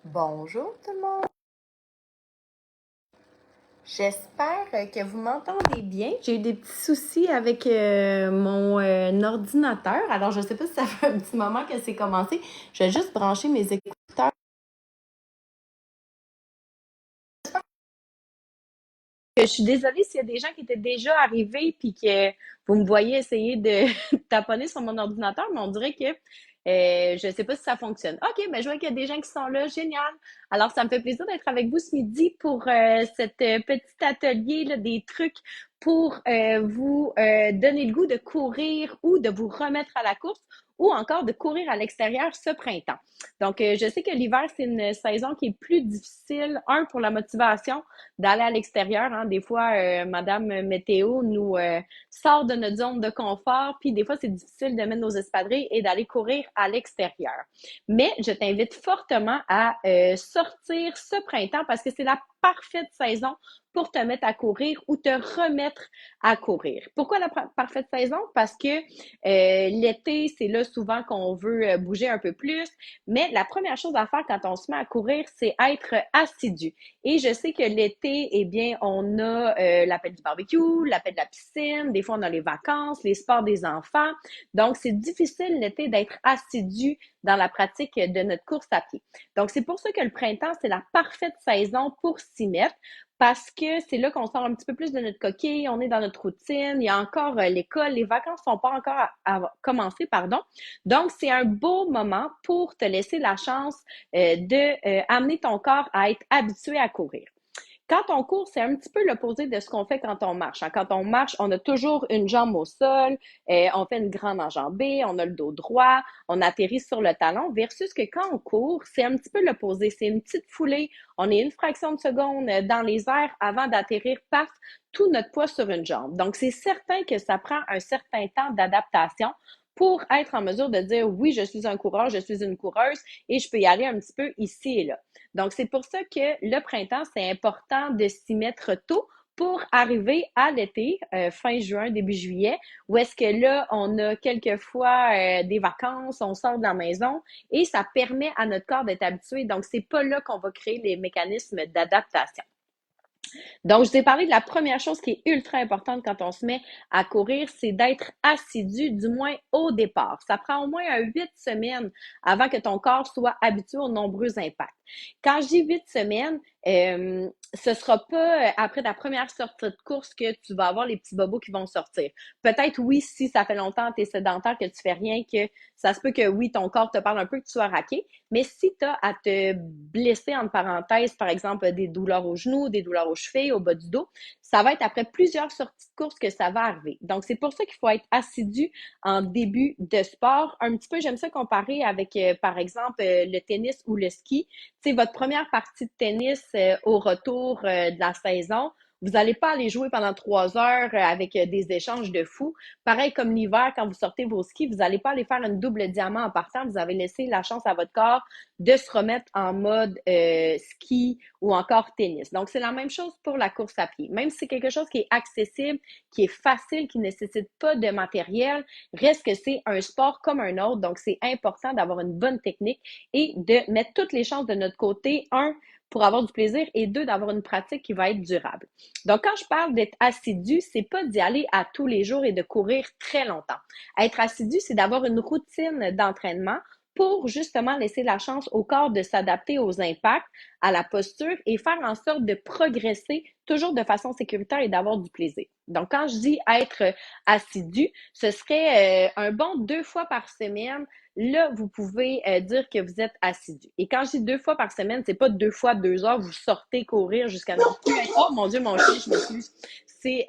Bonjour tout le monde. J'espère que vous m'entendez bien. J'ai eu des petits soucis avec mon ordinateur. Alors, je ne sais pas si ça fait un petit moment que c'est commencé. Je vais juste brancher mes écouteurs. Je suis désolée s'il y a des gens qui étaient déjà arrivés puis que vous me voyez essayer de taponner sur mon ordinateur, mais on dirait que je ne sais pas si ça fonctionne. OK, ben je vois qu'il y a des gens qui sont là. Génial. Alors, ça me fait plaisir d'être avec vous ce midi pour cet petit atelier là, des trucs pour vous donner le goût de courir ou de vous remettre à la course ou encore de courir à l'extérieur ce printemps. Donc, je sais que l'hiver, c'est une saison qui est plus difficile, un, pour la motivation, d'aller à l'extérieur. Hein. Des fois, Madame Météo nous sort de notre zone de confort, puis des fois, c'est difficile de mettre nos espadrilles et d'aller courir à l'extérieur. Mais je t'invite fortement à sortir ce printemps parce que c'est la parfaite saison pour te mettre à courir ou te remettre à courir. Pourquoi la parfaite saison? Parce que l'été, c'est là souvent qu'on veut bouger un peu plus, mais la première chose à faire quand on se met à courir, c'est être assidu. Et je sais que l'été, eh bien, on a l'appel du barbecue, l'appel de la piscine, des fois on a les vacances, les sports des enfants. Donc, c'est difficile l'été d'être assidu dans la pratique de notre course à pied. Donc, c'est pour ça que le printemps, c'est la parfaite saison pour s'y mettre parce que c'est là qu'on sort un petit peu plus de notre coquille, on est dans notre routine, il y a encore l'école, les vacances sont pas encore commencé, pardon. Donc, c'est un beau moment pour te laisser la chance de amener ton corps à être habitué à courir. Quand on court, c'est un petit peu l'opposé de ce qu'on fait quand on marche. Quand on marche, on a toujours une jambe au sol, on fait une grande enjambée, on a le dos droit, on atterrit sur le talon, versus que quand on court, c'est un petit peu l'opposé. C'est une petite foulée, on est une fraction de seconde dans les airs avant d'atterrir par tout notre poids sur une jambe. Donc, c'est certain que ça prend un certain temps d'adaptation pour être en mesure de dire oui, je suis un coureur, je suis une coureuse et je peux y aller un petit peu ici et là. Donc, c'est pour ça que le printemps, c'est important de s'y mettre tôt pour arriver à l'été, fin juin, début juillet, où est-ce que là, on a quelquefois des vacances, on sort de la maison et ça permet à notre corps d'être habitué. Donc, c'est pas là qu'on va créer les mécanismes d'adaptation. Donc, je t'ai parlé de la première chose qui est ultra importante quand on se met à courir, c'est d'être assidu, du moins au départ. Ça prend au moins 8 semaines avant que ton corps soit habitué aux nombreux impacts. Quand je dis 8 semaines, ce sera pas après ta première sortie de course que tu vas avoir les petits bobos qui vont sortir. Peut-être oui, si ça fait longtemps que tu es sédentaire, que tu fais rien, que ça se peut que oui, ton corps te parle un peu, que tu sois raqué. Mais si tu as à te blesser, entre parenthèses, par exemple, des douleurs aux genoux, des douleurs aux chevilles, au bas du dos, ça va être après plusieurs sorties de course que ça va arriver. Donc, c'est pour ça qu'il faut être assidu en début de sport. Un petit peu, j'aime ça comparer avec, par exemple, le tennis ou le ski. Tu sais, votre première partie de tennis au retour de la saison, vous n'allez pas aller jouer pendant 3 heures avec des échanges de fous. Pareil comme l'hiver, quand vous sortez vos skis, vous n'allez pas aller faire une double diamant en partant. Vous avez laissé la chance à votre corps de se remettre en mode ski ou encore tennis. Donc, c'est la même chose pour la course à pied. Même si c'est quelque chose qui est accessible, qui est facile, qui ne nécessite pas de matériel, reste que c'est un sport comme un autre. Donc, c'est important d'avoir une bonne technique et de mettre toutes les chances de notre côté. Un, pour avoir du plaisir et deux, d'avoir une pratique qui va être durable. Donc, quand je parle d'être assidu, c'est pas d'y aller à tous les jours et de courir très longtemps. Être assidu, c'est d'avoir une routine d'entraînement pour justement laisser la chance au corps de s'adapter aux impacts, à la posture et faire en sorte de progresser toujours de façon sécuritaire et d'avoir du plaisir. Donc, quand je dis être assidu, ce serait un bon 2 fois par semaine. Là, vous pouvez dire que vous êtes assidu. Et quand je dis 2 fois par semaine, c'est pas 2 fois 2 heures, vous sortez courir jusqu'à non plus. Oh mon Dieu, mon chien, je m'excuse. C'est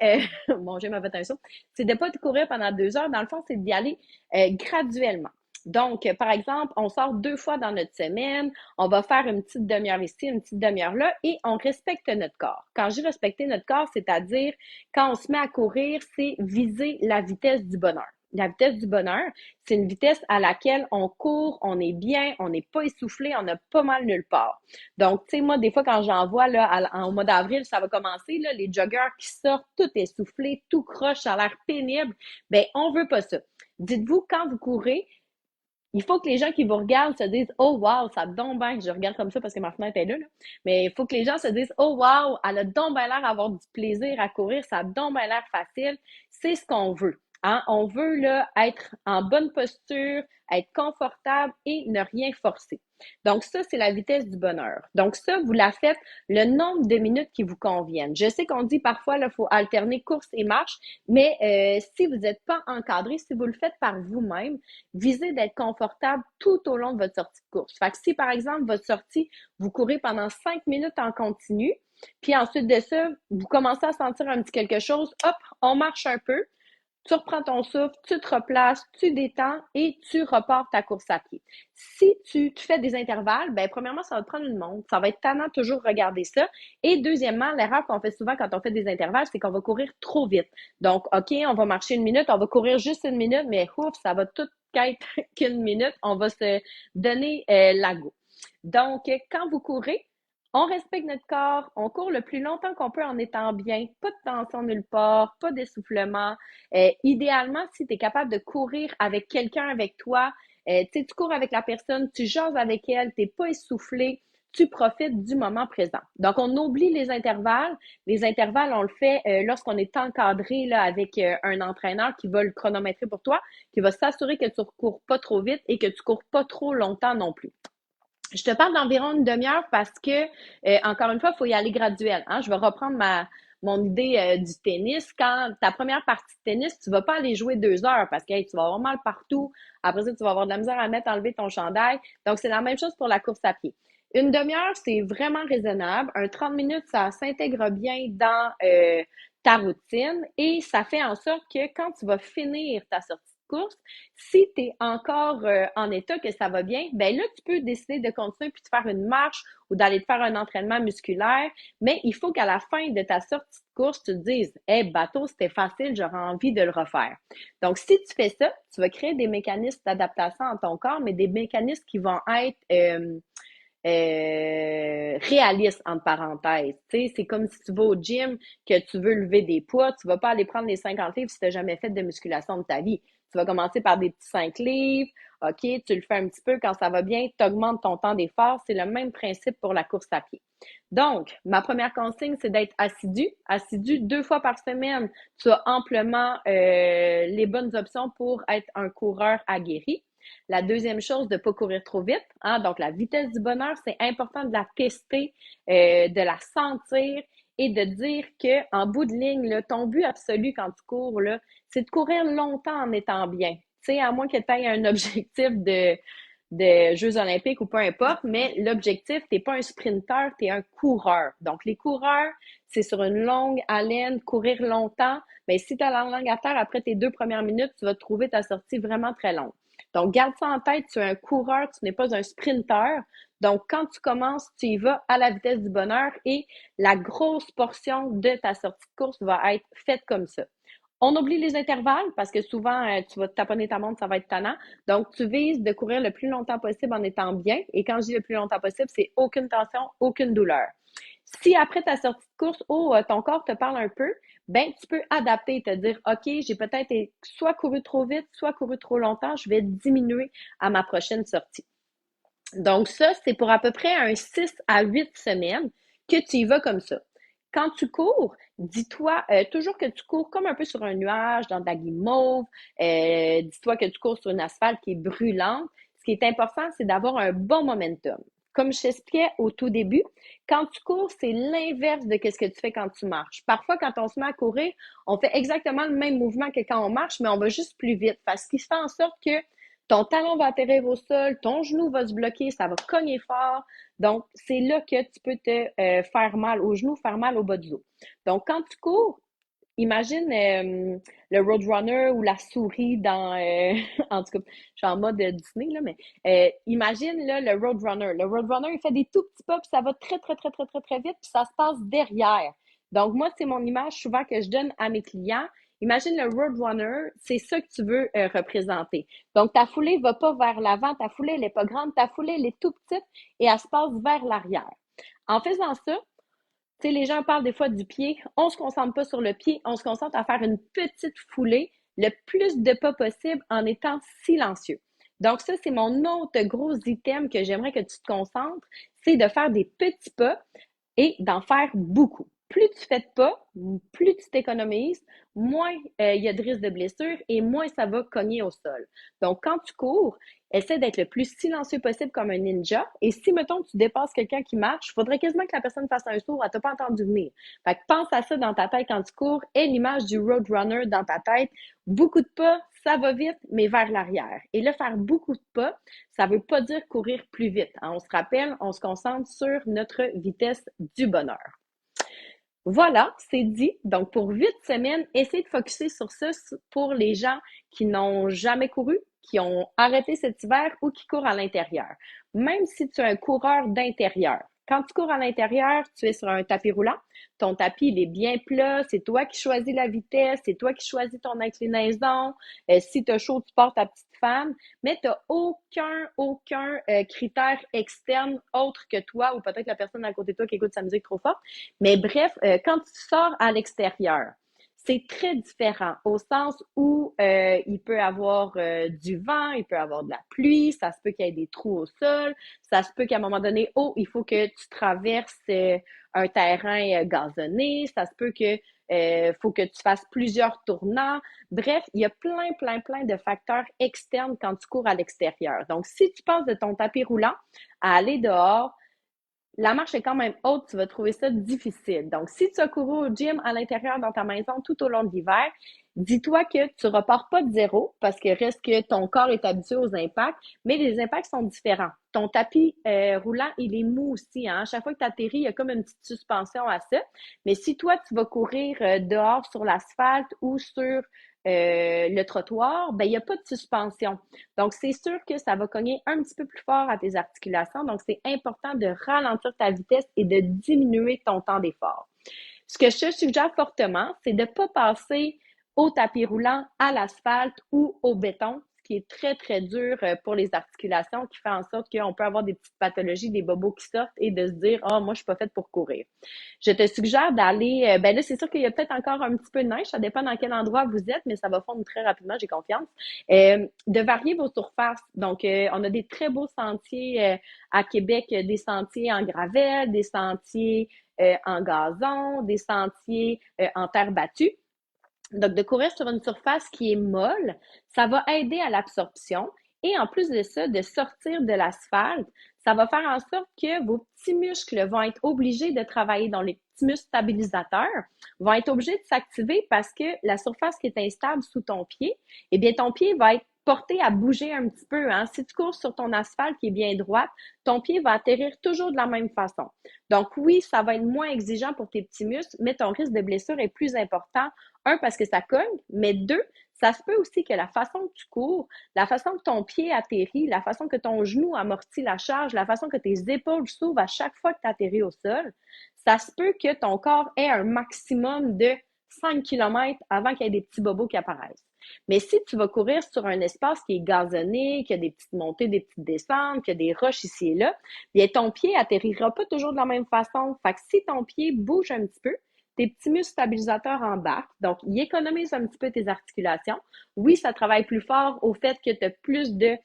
mon chien m'a fait un saut. C'est de pas courir pendant 2 heures. Dans le fond, c'est d'y aller graduellement. Donc, par exemple, on sort 2 fois dans notre semaine, on va faire une petite demi-heure ici, une petite demi-heure là, et on respecte notre corps. Quand je dis respecter notre corps, c'est-à-dire, quand on se met à courir, c'est viser la vitesse du bonheur. La vitesse du bonheur, c'est une vitesse à laquelle on court, on est bien, on n'est pas essoufflé, on n'a pas mal nulle part. Donc, tu sais, moi, des fois, quand j'en vois, là, au mois d'avril, ça va commencer, là, les joggeurs qui sortent, tout essoufflé, tout croche, ça a l'air pénible. Ben, on veut pas ça. Dites-vous, quand vous courez, il faut que les gens qui vous regardent se disent oh wow, ça a donc bien, je regarde comme ça parce que ma fenêtre est là. Mais il faut que les gens se disent oh wow, elle a donc bien l'air d'avoir du plaisir à courir, ça a donc bien l'air facile. C'est ce qu'on veut. Hein? On veut là être en bonne posture, être confortable et ne rien forcer. Donc ça, c'est la vitesse du bonheur. Donc ça, vous la faites le nombre de minutes qui vous conviennent. Je sais qu'on dit parfois il faut alterner course et marche, mais si vous n'êtes pas encadré, si vous le faites par vous-même, visez d'être confortable tout au long de votre sortie de course. Fait que si, par exemple, votre sortie, vous courez pendant 5 minutes en continu, puis ensuite de ça, vous commencez à sentir un petit quelque chose, hop, on marche un peu, tu reprends ton souffle, tu te replaces, tu détends et tu repars ta course à pied. Si tu fais des intervalles, ben premièrement, ça va te prendre une montre. Ça va être tannant de toujours regarder ça. Et deuxièmement, l'erreur qu'on fait souvent quand on fait des intervalles, c'est qu'on va courir trop vite. Donc, OK, on va marcher une minute, on va courir juste une minute, mais ouf, ça va tout qu'être qu'une minute. On va se donner la go. Donc, quand vous courez, on respecte notre corps, on court le plus longtemps qu'on peut en étant bien, pas de tension nulle part, pas d'essoufflement. Idéalement, si tu es capable de courir avec quelqu'un avec toi, tu cours avec la personne, tu jases avec elle, tu n'es pas essoufflé, tu profites du moment présent. Donc, on oublie les intervalles. Les intervalles, on le fait lorsqu'on est encadré là, avec un entraîneur qui va le chronométrer pour toi, qui va s'assurer que tu ne cours pas trop vite et que tu ne cours pas trop longtemps non plus. Je te parle d'environ une demi-heure parce que, encore une fois, il faut y aller graduel. Hein? Je vais reprendre mon idée du tennis. Quand ta première partie de tennis, tu vas pas aller jouer 2 heures parce que hey, tu vas avoir mal partout. Après ça, tu vas avoir de la misère à enlever ton chandail. Donc, c'est la même chose pour la course à pied. Une demi-heure, c'est vraiment raisonnable. Un 30 minutes, ça s'intègre bien dans ta routine et ça fait en sorte que quand tu vas finir ta sortie de course, si tu es encore en état que ça va bien, ben là, tu peux décider de continuer puis de faire une marche ou d'aller te faire un entraînement musculaire, mais il faut qu'à la fin de ta sortie de course, tu te dises hey, bateau, c'était facile, j'aurais envie de le refaire. Donc, si tu fais ça, tu vas créer des mécanismes d'adaptation en ton corps, mais des mécanismes qui vont être réaliste, entre parenthèses. Tu sais, c'est comme si tu vas au gym, que tu veux lever des poids, tu vas pas aller prendre les 50 livres si tu n'as jamais fait de musculation de ta vie. Tu vas commencer par des petits 5 livres, OK, tu le fais un petit peu quand ça va bien, tu augmentes ton temps d'effort. C'est le même principe pour la course à pied. Donc, ma première consigne, c'est d'être assidu. Assidu 2 fois par semaine. Tu as amplement les bonnes options pour être un coureur aguerri. La deuxième chose, de ne pas courir trop vite. Hein? Donc, la vitesse du bonheur, c'est important de la tester, de la sentir et de dire qu'en bout de ligne, là, ton but absolu quand tu cours, là, c'est de courir longtemps en étant bien. Tu sais, à moins que tu aies un objectif de Jeux olympiques ou peu importe, mais l'objectif, tu n'es pas un sprinteur, tu es un coureur. Donc, les coureurs, c'est sur une longue haleine, courir longtemps. Mais si tu as la langue à terre, après tes 2 premières minutes, tu vas trouver ta sortie vraiment très longue. Donc, garde ça en tête, tu es un coureur, tu n'es pas un sprinteur. Donc, quand tu commences, tu y vas à la vitesse du bonheur et la grosse portion de ta sortie de course va être faite comme ça. On oublie les intervalles parce que souvent, tu vas te taponner ta montre, ça va être tannant. Donc, tu vises de courir le plus longtemps possible en étant bien. Et quand je dis le plus longtemps possible, c'est aucune tension, aucune douleur. Si après ta sortie de course, ton corps te parle un peu, ben tu peux adapter, te dire, OK, j'ai peut-être soit couru trop vite, soit couru trop longtemps, je vais diminuer à ma prochaine sortie. Donc ça, c'est pour à peu près un 6 à 8 semaines que tu y vas comme ça. Quand tu cours, dis-toi toujours que tu cours comme un peu sur un nuage, dans de la guimauve. Dis-toi que tu cours sur une asphalte qui est brûlante. Ce qui est important, c'est d'avoir un bon momentum. Comme je t'expliquais au tout début, quand tu cours, c'est l'inverse de ce que tu fais quand tu marches. Parfois, quand on se met à courir, on fait exactement le même mouvement que quand on marche, mais on va juste plus vite. Ce qui fait en sorte que ton talon va atterrir au sol, ton genou va se bloquer, ça va cogner fort. Donc, c'est là que tu peux te faire mal au genou, faire mal au bas du dos. Donc, quand tu cours, imagine le Roadrunner ou la souris dans... en tout cas, je suis en mode Disney, là, mais imagine là, le Roadrunner. Le Roadrunner, il fait des tout petits pas, puis ça va très, très, très, très, très, très vite, puis ça se passe derrière. Donc, moi, c'est mon image souvent que je donne à mes clients. Imagine le Roadrunner, c'est ça que tu veux représenter. Donc, ta foulée ne va pas vers l'avant, ta foulée, elle n'est pas grande, ta foulée, elle est tout petite et elle se passe vers l'arrière. En faisant ça, tu sais, les gens parlent des fois du pied. On se concentre pas sur le pied, on se concentre à faire une petite foulée, le plus de pas possible en étant silencieux. Donc ça, c'est mon autre gros item que j'aimerais que tu te concentres, c'est de faire des petits pas et d'en faire beaucoup. Plus tu fais de pas, plus tu t'économises, moins il y a de risque de blessure et moins ça va cogner au sol. Donc, quand tu cours, essaie d'être le plus silencieux possible comme un ninja. Et si, mettons, tu dépasses quelqu'un qui marche, il faudrait quasiment que la personne fasse un saut, elle t'a pas entendu venir. Fait que pense à ça dans ta tête quand tu cours et l'image du roadrunner dans ta tête. Beaucoup de pas, ça va vite, mais vers l'arrière. Et là, faire beaucoup de pas, ça veut pas dire courir plus vite, hein. On se rappelle, on se concentre sur notre vitesse du bonheur. Voilà, c'est dit. Donc, pour 8 semaines, essayez de focuser sur ça pour les gens qui n'ont jamais couru, qui ont arrêté cet hiver ou qui courent à l'intérieur. Même si tu es un coureur d'intérieur. Quand tu cours à l'intérieur, tu es sur un tapis roulant. Ton tapis, il est bien plat. C'est toi qui choisis la vitesse. C'est toi qui choisis ton inclinaison. Si tu as chaud, tu portes ta petite fan. Mais tu n'as aucun critère externe autre que toi ou peut-être la personne à côté de toi qui écoute sa musique trop fort. Mais bref, quand tu sors à l'extérieur, c'est très différent au sens où il peut y avoir du vent, il peut y avoir de la pluie, ça se peut qu'il y ait des trous au sol, ça se peut qu'à un moment donné, il faut que tu traverses un terrain gazonné, ça se peut que faut que tu fasses plusieurs tournants. Bref, il y a plein de facteurs externes quand tu cours à l'extérieur. Donc, si tu passes de ton tapis roulant à aller dehors, la marche est quand même haute, tu vas trouver ça difficile. Donc, si tu as couru au gym à l'intérieur dans ta maison tout au long de l'hiver, dis-toi que tu repars pas de zéro parce que reste que ton corps est habitué aux impacts, mais les impacts sont différents. Ton tapis roulant, il est mou aussi, hein. À chaque fois que tu atterris, il y a comme une petite suspension à ça. Mais si toi, tu vas courir dehors sur l'asphalte ou sur le trottoir, ben, il n'y a pas de suspension. Donc, c'est sûr que ça va cogner un petit peu plus fort à tes articulations. Donc, c'est important de ralentir ta vitesse et de diminuer ton temps d'effort. Ce que je te suggère fortement, c'est de ne pas passer au tapis roulant, à l'asphalte ou au béton, ce qui est très dur pour les articulations, qui fait en sorte qu'on peut avoir des petites pathologies, des bobos qui sortent et de se dire, ah, moi, je suis pas faite pour courir. Je te suggère d'aller, ben là, c'est sûr qu'il y a peut-être encore un petit peu de neige, ça dépend dans quel endroit vous êtes, mais ça va fondre très rapidement, j'ai confiance. De varier vos surfaces. Donc, on a des très beaux sentiers à Québec, des sentiers en gravelle, des sentiers en gazon, des sentiers en terre battue. Donc, de courir sur une surface qui est molle, ça va aider à l'absorption. Et en plus de ça, de sortir de l'asphalte, ça va faire en sorte que vos petits muscles vont être obligés de travailler, dans les petits muscles stabilisateurs vont être obligés de s'activer parce que la surface qui est instable sous ton pied, eh bien, ton pied va être porté à bouger un petit peu, hein. Si tu cours sur ton asphalte qui est bien droite, ton pied va atterrir toujours de la même façon. Donc oui, ça va être moins exigeant pour tes petits muscles, mais ton risque de blessure est plus important. Un, parce que ça cogne, mais deux, ça se peut aussi que la façon que tu cours, la façon que ton pied atterrit, la façon que ton genou amortit la charge, la façon que tes épaules s'ouvrent à chaque fois que tu atterris au sol, ça se peut que ton corps ait un maximum de 5 km avant qu'il y ait des petits bobos qui apparaissent. Mais si tu vas courir sur un espace qui est gazonné, qui a des petites montées, des petites descentes, qui a des roches ici et là, bien ton pied atterrira pas toujours de la même façon. Fait que si ton pied bouge un petit peu, tes petits muscles stabilisateurs embarquent, donc ils économisent un petit peu tes articulations. Oui, ça travaille plus fort au fait que tu as plus de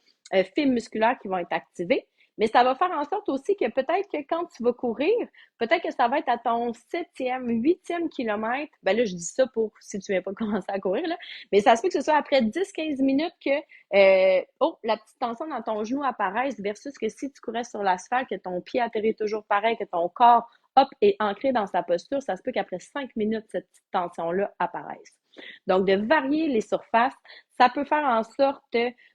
fibres musculaires qui vont être activées, mais ça va faire en sorte aussi que peut-être que quand tu vas courir, peut-être que ça va être à ton 7e, 8e kilomètre. Ben là, je dis ça pour si tu ne viens pas commencer à courir, là. Mais ça se peut que ce soit après 10-15 minutes que la petite tension dans ton genou apparaisse versus que si tu courais sur l'asphalte, que ton pied atterrit toujours pareil, que ton corps hop, est ancré dans sa posture, ça se peut qu'après 5 minutes, cette petite tension-là apparaisse. Donc, de varier les surfaces, ça peut faire en sorte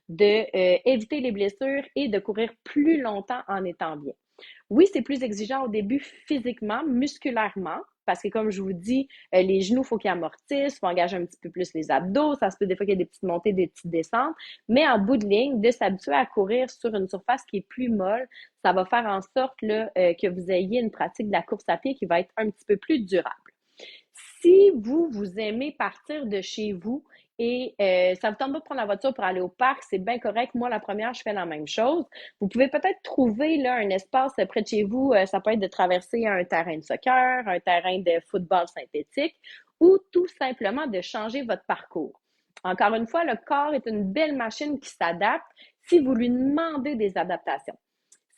de éviter les blessures et de courir plus longtemps en étant bien. Oui, c'est plus exigeant au début physiquement, musculairement, parce que comme je vous dis, les genoux, il faut qu'ils amortissent, il faut engager un petit peu plus les abdos, ça se peut des fois qu'il y a des petites montées, des petites descentes, mais en bout de ligne, de s'habituer à courir sur une surface qui est plus molle, ça va faire en sorte là, que vous ayez une pratique de la course à pied qui va être un petit peu plus durable. Si vous aimez partir de chez vous et ça vous tente pas de prendre la voiture pour aller au parc, c'est bien correct. Moi, la première, je fais la même chose. Vous pouvez peut-être trouver là un espace près de chez vous. Ça peut être de traverser un terrain de soccer, un terrain de football synthétique ou tout simplement de changer votre parcours. Encore une fois, le corps est une belle machine qui s'adapte si vous lui demandez des adaptations.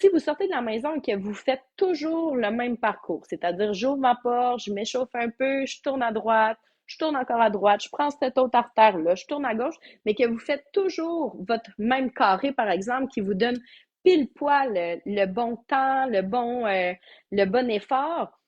Si vous sortez de la maison et que vous faites toujours le même parcours, c'est-à-dire j'ouvre ma porte, je m'échauffe un peu, je tourne à droite, je tourne encore à droite, je prends cette autre artère-là, je tourne à gauche, mais que vous faites toujours votre même carré, par exemple, qui vous donne pile poil le bon temps, le bon effort,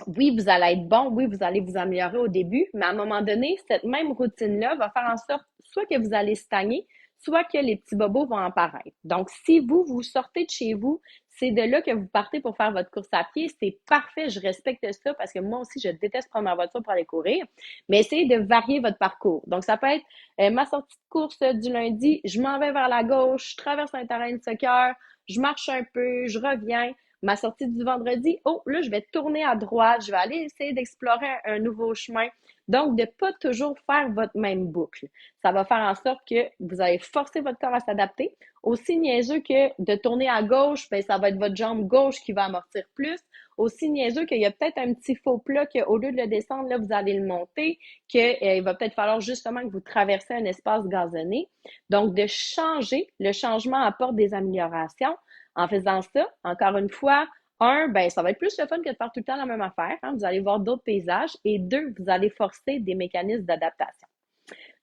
oui, vous allez être bon, oui, vous allez vous améliorer au début, mais à un moment donné, cette même routine-là va faire en sorte soit que vous allez stagner, soit que les petits bobos vont apparaître. Donc, si vous sortez de chez vous, c'est de là que vous partez pour faire votre course à pied, c'est parfait, je respecte ça parce que moi aussi, je déteste prendre ma voiture pour aller courir, mais essayez de varier votre parcours. Donc, ça peut être ma sortie de course du lundi, je m'en vais vers la gauche, je traverse un terrain de soccer, je marche un peu, je reviens, ma sortie du vendredi, oh, là, je vais tourner à droite, je vais aller essayer d'explorer un nouveau chemin. Donc, de ne pas toujours faire votre même boucle. Ça va faire en sorte que vous allez forcer votre corps à s'adapter. Aussi niaiseux que de tourner à gauche, ben, ça va être votre jambe gauche qui va amortir plus. Aussi niaiseux qu'il y a peut-être un petit faux plat qu'au lieu de le descendre, là, vous allez le monter, qu'il va peut-être falloir justement que vous traversez un espace gazonné. Donc, de changer, le changement apporte des améliorations. En faisant ça, encore une fois, ben, ça va être plus le fun que de faire tout le temps la même affaire. Hein. Vous allez voir d'autres paysages. Et deux, vous allez forcer des mécanismes d'adaptation.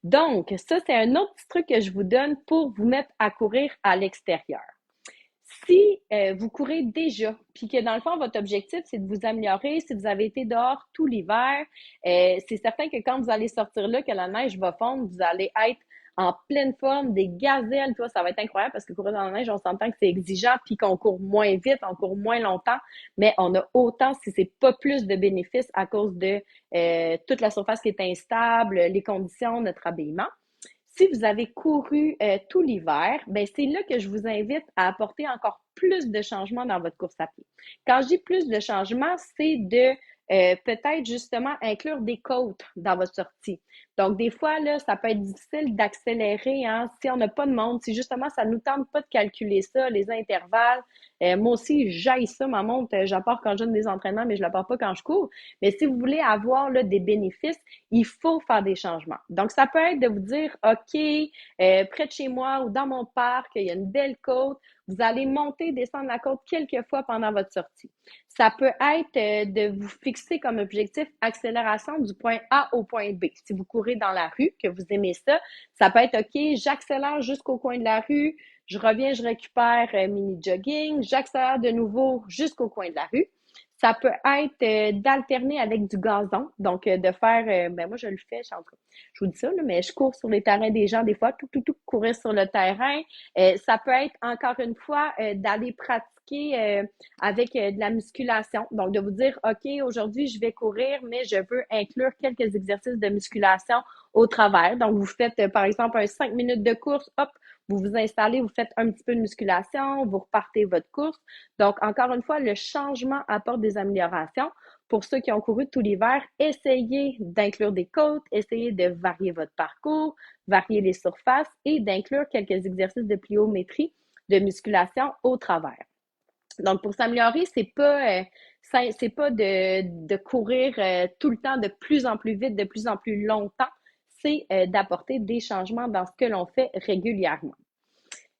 Donc, ça, c'est un autre petit truc que je vous donne pour vous mettre à courir à l'extérieur. Si vous courez déjà, puis que dans le fond, votre objectif, c'est de vous améliorer, si vous avez été dehors tout l'hiver, c'est certain que quand vous allez sortir là, que la neige va fondre, vous allez être en pleine forme, des gazelles, toi, ça va être incroyable parce que courir dans la neige, on s'entend que c'est exigeant, puis qu'on court moins vite, on court moins longtemps, mais on a autant, si c'est pas plus de bénéfices à cause de toute la surface qui est instable, les conditions, notre habillement. Si vous avez couru tout l'hiver, ben c'est là que je vous invite à apporter encore plus de changements dans votre course à pied. Quand je dis plus de changements, c'est de peut-être justement inclure des côtes dans votre sortie. Donc, des fois, là, ça peut être difficile d'accélérer hein, si on n'a pas de monde, si justement ça ne nous tente pas de calculer ça, les intervalles. Moi aussi, j'aille ça, ma montre, j'apporte quand je donne des entraînements, mais je ne l'apporte pas quand je cours. Mais si vous voulez avoir là, des bénéfices, il faut faire des changements. Donc, ça peut être de vous dire, OK, près de chez moi ou dans mon parc, il y a une belle côte. Vous allez monter, descendre la côte quelques fois pendant votre sortie. Ça peut être de vous fixer comme objectif accélération du point A au point B. Si vous courez dans la rue, que vous aimez ça, ça peut être OK, j'accélère jusqu'au coin de la rue, je reviens, je récupère mini jogging, j'accélère de nouveau jusqu'au coin de la rue. Ça peut être d'alterner avec du gazon, donc de faire, ben moi je le fais, je vous dis ça, là, mais je cours sur les terrains des gens des fois, courir sur le terrain. Ça peut être encore une fois d'aller pratiquer avec de la musculation, donc de vous dire, OK, aujourd'hui je vais courir, mais je veux inclure quelques exercices de musculation au travers. Donc vous faites par exemple un 5 minutes de course, hop, vous vous installez, vous faites un petit peu de musculation, vous repartez votre course. Donc, encore une fois, le changement apporte des améliorations. Pour ceux qui ont couru tout l'hiver, essayez d'inclure des côtes, essayez de varier votre parcours, varier les surfaces et d'inclure quelques exercices de pliométrie, de musculation au travers. Donc, pour s'améliorer, c'est pas de courir tout le temps de plus en plus vite, de plus en plus longtemps. C'est d'apporter des changements dans ce que l'on fait régulièrement.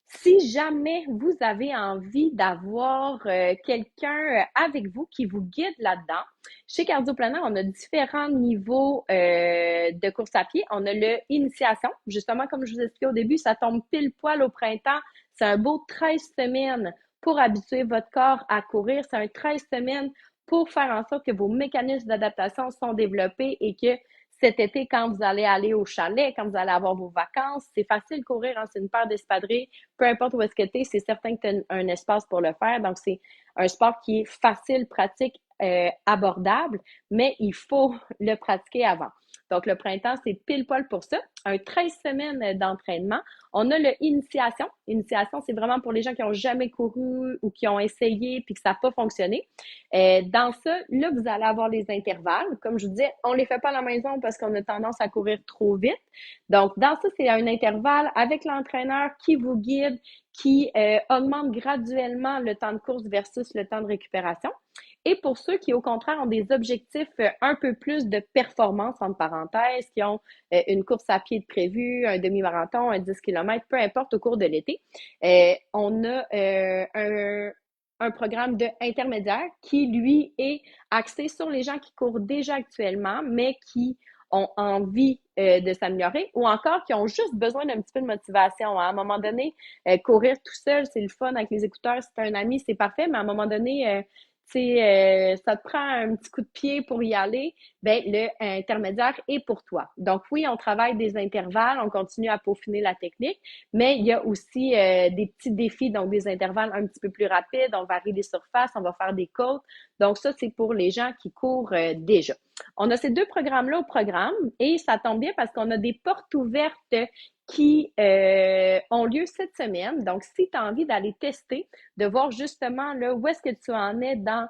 Si jamais vous avez envie d'avoir quelqu'un avec vous qui vous guide là-dedans, chez Cardioplanner, on a différents niveaux de course à pied. On a le initiation, justement, comme je vous expliquais au début, ça tombe pile poil au printemps. C'est un beau 13 semaines pour habituer votre corps à courir. C'est un 13 semaines pour faire en sorte que vos mécanismes d'adaptation sont développés et que cet été, quand vous allez aller au chalet, quand vous allez avoir vos vacances, c'est facile de courir, hein, c'est une paire d'espadrilles. Peu importe où est-ce que tu es, c'est certain que tu as un espace pour le faire. Donc, c'est un sport qui est facile, pratique, abordable, mais il faut le pratiquer avant. Donc, le printemps, c'est pile poil pour ça. Un 13 semaines d'entraînement. On a le initiation. Initiation, c'est vraiment pour les gens qui n'ont jamais couru ou qui ont essayé puis que ça n'a pas fonctionné. Dans ça, là, vous allez avoir les intervalles. Comme je vous disais, on ne les fait pas à la maison parce qu'on a tendance à courir trop vite. Donc, dans ça, c'est un intervalle avec l'entraîneur qui vous guide, qui augmente graduellement le temps de course versus le temps de récupération. Et pour ceux qui, au contraire, ont des objectifs un peu plus de performance, entre parenthèses, qui ont une course à pied de prévu, un demi-marathon, un 10 km, peu importe, au cours de l'été, on a un programme de intermédiaire qui, lui, est axé sur les gens qui courent déjà actuellement, mais qui ont envie de s'améliorer ou encore qui ont juste besoin d'un petit peu de motivation. À un moment donné, courir tout seul, c'est le fun avec les écouteurs, si t'as un ami, c'est parfait, mais à un moment donné, ça te prend un petit coup de pied pour y aller, ben le intermédiaire est pour toi. Donc oui, on travaille des intervalles, on continue à peaufiner la technique, mais il y a aussi des petits défis, donc des intervalles un petit peu plus rapides, on varie les surfaces, on va faire des côtes. Donc ça, c'est pour les gens qui courent déjà. On a ces deux programmes-là au programme et ça tombe bien parce qu'on a des portes ouvertes qui ont lieu cette semaine. Donc, si tu as envie d'aller tester, de voir justement là, où est-ce que tu en es dans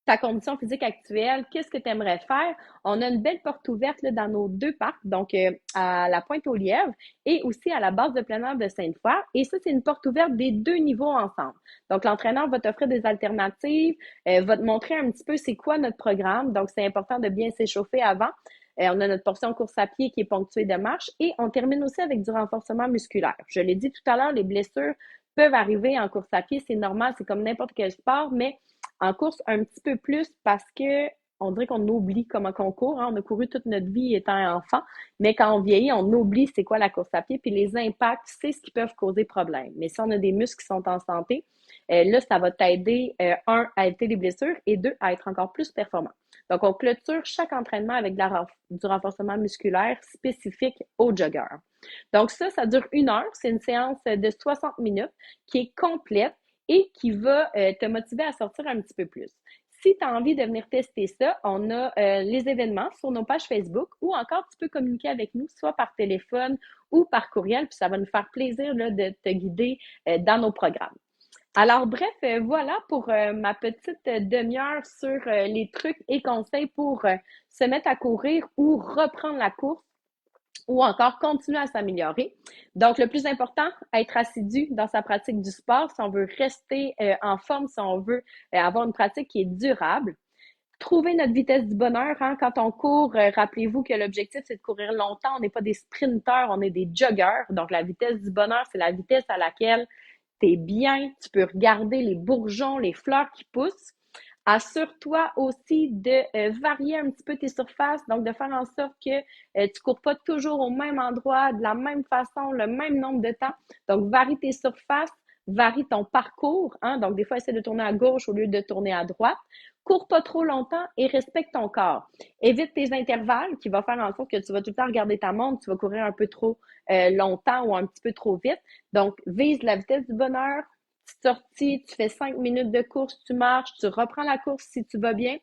ta condition physique actuelle, qu'est-ce que tu aimerais faire. On a une belle porte ouverte là, dans nos deux parcs, donc à la Pointe-aux-Lièvres et aussi à la base de plein air de Sainte-Foy. Et ça, c'est une porte ouverte des deux niveaux ensemble. Donc, l'entraîneur va t'offrir des alternatives, va te montrer un petit peu c'est quoi notre programme. Donc, c'est important de bien s'échauffer avant. On a notre portion course à pied qui est ponctuée de marche et on termine aussi avec du renforcement musculaire. Je l'ai dit tout à l'heure, les blessures peuvent arriver en course à pied, c'est normal, c'est comme n'importe quel sport, mais en course un petit peu plus parce que on dirait qu'on oublie comment on court. Hein? On a couru toute notre vie étant enfant, mais quand on vieillit, on oublie c'est quoi la course à pied, puis les impacts, c'est ce qui peuvent causer problème. Mais si on a des muscles qui sont en santé, là, ça va t'aider, un, à éviter les blessures et deux, à être encore plus performant. Donc, on clôture chaque entraînement avec du renforcement musculaire spécifique aux joggeurs. Donc, ça dure 1 heure. C'est une séance de 60 minutes qui est complète et qui va te motiver à sortir un petit peu plus. Si tu as envie de venir tester ça, on a les événements sur nos pages Facebook ou encore tu peux communiquer avec nous, soit par téléphone ou par courriel, puis ça va nous faire plaisir là, de te guider dans nos programmes. Alors, bref, voilà pour ma petite demi-heure sur les trucs et conseils pour se mettre à courir ou reprendre la course ou encore continuer à s'améliorer. Donc, le plus important, être assidu dans sa pratique du sport si on veut rester en forme, si on veut avoir une pratique qui est durable. Trouver notre vitesse du bonheur. Hein? Quand on court, rappelez-vous que l'objectif, c'est de courir longtemps. On n'est pas des sprinteurs, on est des joggeurs. Donc, la vitesse du bonheur, c'est la vitesse à laquelle tu es bien, tu peux regarder les bourgeons, les fleurs qui poussent. Assure-toi aussi de varier un petit peu tes surfaces, donc de faire en sorte que tu cours pas toujours au même endroit, de la même façon, le même nombre de temps. Donc, varie tes surfaces, varie ton parcours. Hein? Donc, des fois, essaie de tourner à gauche au lieu de tourner à droite. Cours pas trop longtemps et respecte ton corps. Évite tes intervalles qui va faire en sorte que tu vas tout le temps regarder ta montre, tu vas courir un peu trop longtemps ou un petit peu trop vite. Donc, vise la vitesse du bonheur, sortie, tu fais 5 minutes de course, tu marches, tu reprends la course si tu vas bien,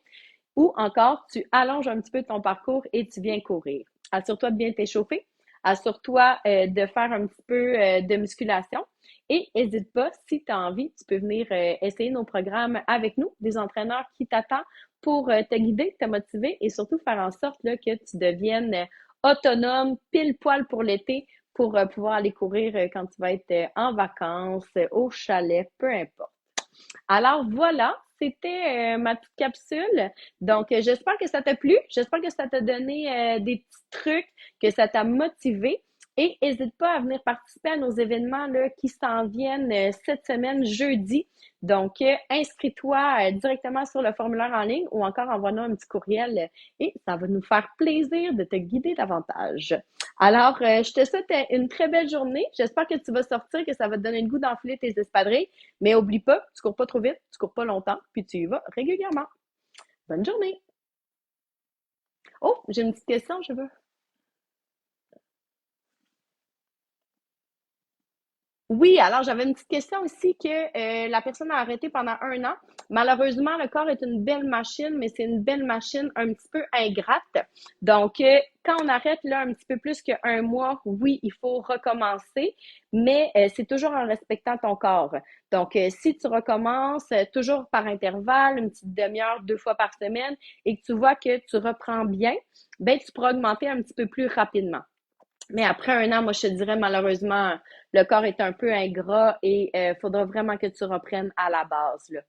ou encore tu allonges un petit peu ton parcours et tu viens courir. Assure-toi de bien t'échauffer, assure-toi de faire un petit peu de musculation et n'hésite pas, si tu as envie, tu peux venir essayer nos programmes avec nous, des entraîneurs qui t'attendent pour te guider, te motiver et surtout faire en sorte là, que tu deviennes autonome, pile poil pour l'été, pour pouvoir aller courir quand tu vas être en vacances, au chalet, peu importe. Alors voilà, c'était ma petite capsule. Donc, j'espère que ça t'a plu. J'espère que ça t'a donné des petits trucs, que ça t'a motivé. Et n'hésite pas à venir participer à nos événements là, qui s'en viennent cette semaine, jeudi. Donc, inscris-toi directement sur le formulaire en ligne ou encore envoie-nous un petit courriel et ça va nous faire plaisir de te guider davantage. Alors, je te souhaite une très belle journée. J'espère que tu vas sortir, que ça va te donner le goût d'enfiler tes espadrilles. Mais oublie pas, tu cours pas trop vite, tu cours pas longtemps, puis tu y vas régulièrement. Bonne journée! Oh, j'ai une petite question, je veux. Oui, alors j'avais une petite question aussi que la personne a arrêté pendant 1 an. Malheureusement, le corps est une belle machine, mais c'est une belle machine un petit peu ingrate. Donc, quand on arrête là un petit peu plus qu'un mois, oui, il faut recommencer, mais c'est toujours en respectant ton corps. Donc, si tu recommences toujours par intervalle, une petite demi-heure, 2 fois par semaine, et que tu vois que tu reprends bien, ben tu pourras augmenter un petit peu plus rapidement. Mais après un an, moi, je te dirais, malheureusement, le corps est un peu ingrat et faudra vraiment que tu reprennes à la base, là.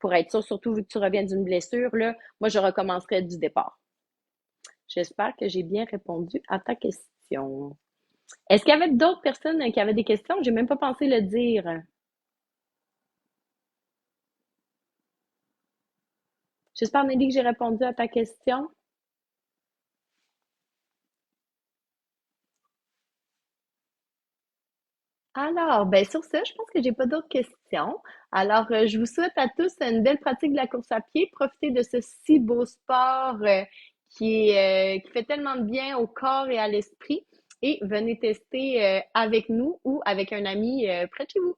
Pour être sûr, surtout vu que tu reviens d'une blessure, là, moi, je recommencerais du départ. J'espère que j'ai bien répondu à ta question. Est-ce qu'il y avait d'autres personnes qui avaient des questions? J'ai même pas pensé le dire. J'espère, Nelly, que j'ai répondu à ta question. Alors, ben sur ce, je pense que j'ai pas d'autres questions. Alors, je vous souhaite à tous une belle pratique de la course à pied. Profitez de ce si beau sport qui fait tellement de bien au corps et à l'esprit. Et venez tester avec nous ou avec un ami près de chez vous.